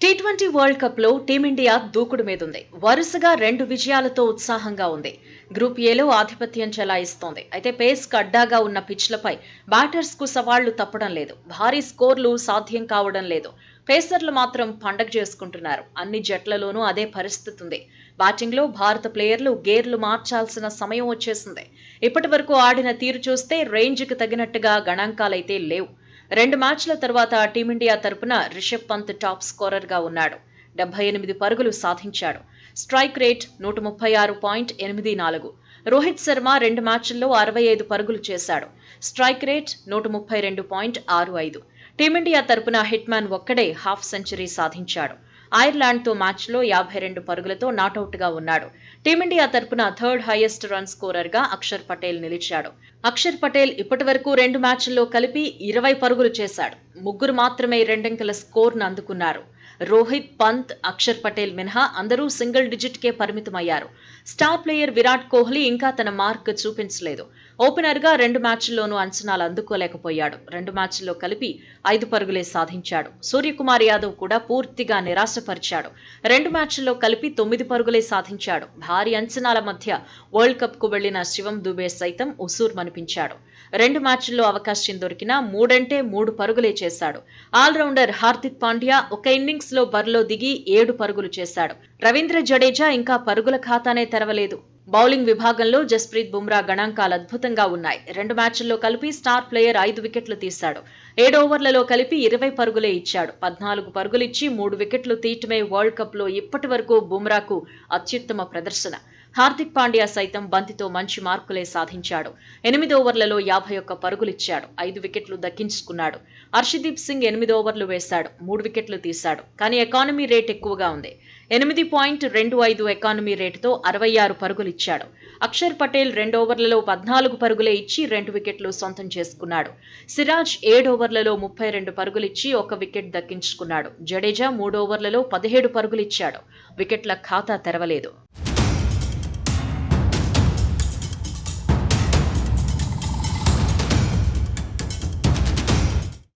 T20 world cup లో team India దూకుడు మీదుంది. వరుసగా 2 విజయాలతో ఉత్సాహంగా ఉంది. గ్రూప్ ఏలో ఆధిపత్యం చెలాయిస్తోంది. అయితే పేస్ కు అడ్డాగా ఉన్న పిచ్లపై బ్యాటర్స్ కు సవాళ్లు తప్పడం లేదు. భారీ స్కోర్లు సాధ్యం కావడం లేదు. పేసర్లు మాత్రం పండగ చేసుకుంటున్నారు. అన్ని జట్లలోనూ అదే పరిస్థితి ఉంది. బ్యాటింగ్ లో భారత ప్లేయర్లు గేర్లు మార్చాల్సిన సమయం వచ్చేసింది. ఇప్పటి వరకు ఆడిన తీరు చూస్తే రేంజ్ కు తగినట్టుగా గణాంకాలైతే లేవు. 2 మ్యాచ్ల తర్వాత టీమిండియా తరపున రిషబ్ పంత్ టాప్ స్కోరర్ గా ఉన్నాడు. 78 పరుగులు సాధించాడు. Strike rate 136.84. రోహిత్ శర్మ 2 మ్యాచ్ల్లో 65 పరుగులు చేశాడు. Strike rate 132.65. టీమిండియా తరపున హిట్ మ్యాన్ ఒక్కడే హాఫ్ సెంచరీ సాధించాడు. ఐర్లాండ్ తో మ్యాచ్లో 52 పరుగులతో నాటౌట్ గా ఉన్నాడు. టీమిండియా తరపున థర్డ్ హైయెస్ట్ రన్ స్కోరర్ గా అక్షర్ పటేల్ నిలిచాడు. అక్షర్ పటేల్ ఇప్పటి వరకు 2 మ్యాచ్ల్లో కలిపి 20 పరుగులు చేశాడు. ముగ్గురు మాత్రమే రెండంకెల స్కోర్ను అందుకున్నారు. రోహిత్, పంత్, అక్షర్ పటేల్ మినహా అందరూ సింగిల్ డిజిట్ కే పరిమితమయ్యారు. స్టార్ ప్లేయర్ విరాట్ కోహ్లీ ఇంకా తన మార్క్ చూపించలేదు. ఓపెనర్ గా 2 మ్యాచ్ల్లోనూ అంచనాలు అందుకోలేకపోయాడు. 2 మ్యాచ్ల్లో కలిపి 5 పరుగులే సాధించాడు. సూర్యకుమార్ యాదవ్ కూడా పూర్తిగా నిరాశపరిచాడు. 2 మ్యాచ్ల్లో కలిపి 9 పరుగులే సాధించాడు. భారీ అంచనాల మధ్య వరల్డ్ కప్ కు వెళ్లిన శివం దుబే సైతం ఉసూర్మనిపించాడు. 2 మ్యాచ్ల్లో అవకాశం దొరికినా 3 పరుగులే చేశాడు. ఆల్రౌండర్ హార్దిక్ పాండ్యా ఒక ఇన్నింగ్స్ లో బరిలో దిగి 7 పరుగులు చేశాడు. రవీంద్ర జడేజా ఇంకా పరుగుల ఖాతానే తెరవలేదు. బౌలింగ్ విభాగంలో జస్ప్రీత్ బుమ్రా గణాంకాలు అద్భుతంగా ఉన్నాయి. 2 మ్యాచ్ల్లో కలిపి స్టార్ ప్లేయర్ 5 వికెట్లు తీశాడు. 7 ఓవర్లలో కలిపి 20 పరుగులే ఇచ్చాడు. 14 పరుగులిచ్చి 3 వికెట్లు తీయటమే వరల్డ్ కప్ లో ఇప్పటి వరకు బుమ్రాకు అత్యుత్తమ ప్రదర్శన. హార్దిక్ పాండ్యా సైతం బంతితో మంచి మార్కులే సాధించాడు. 8 ఓవర్లలో 51 పరుగులిచ్చాడు. 5 వికెట్లు దక్కించుకున్నాడు. హర్షదీప్ సింగ్ 8 ఓవర్లు వేశాడు. 3 వికెట్లు తీశాడు. కానీ ఎకానమీ రేట్ ఎక్కువగా ఉంది. 8.25 ఎకానమీ రేటుతో 66 పరుగులిచ్చాడు. అక్షర్ పటేల్ 2 ఓవర్లలో 14 పరుగులే ఇచ్చి 2 వికెట్లు సొంతం చేసుకున్నాడు. సిరాజ్ 7 ఓవర్లలో 32 పరుగులిచ్చి 1 వికెట్ దక్కించుకున్నాడు. జడేజా 3 ఓవర్లలో 17 పరుగులిచ్చాడు. వికెట్ల ఖాతా తెరవలేదు.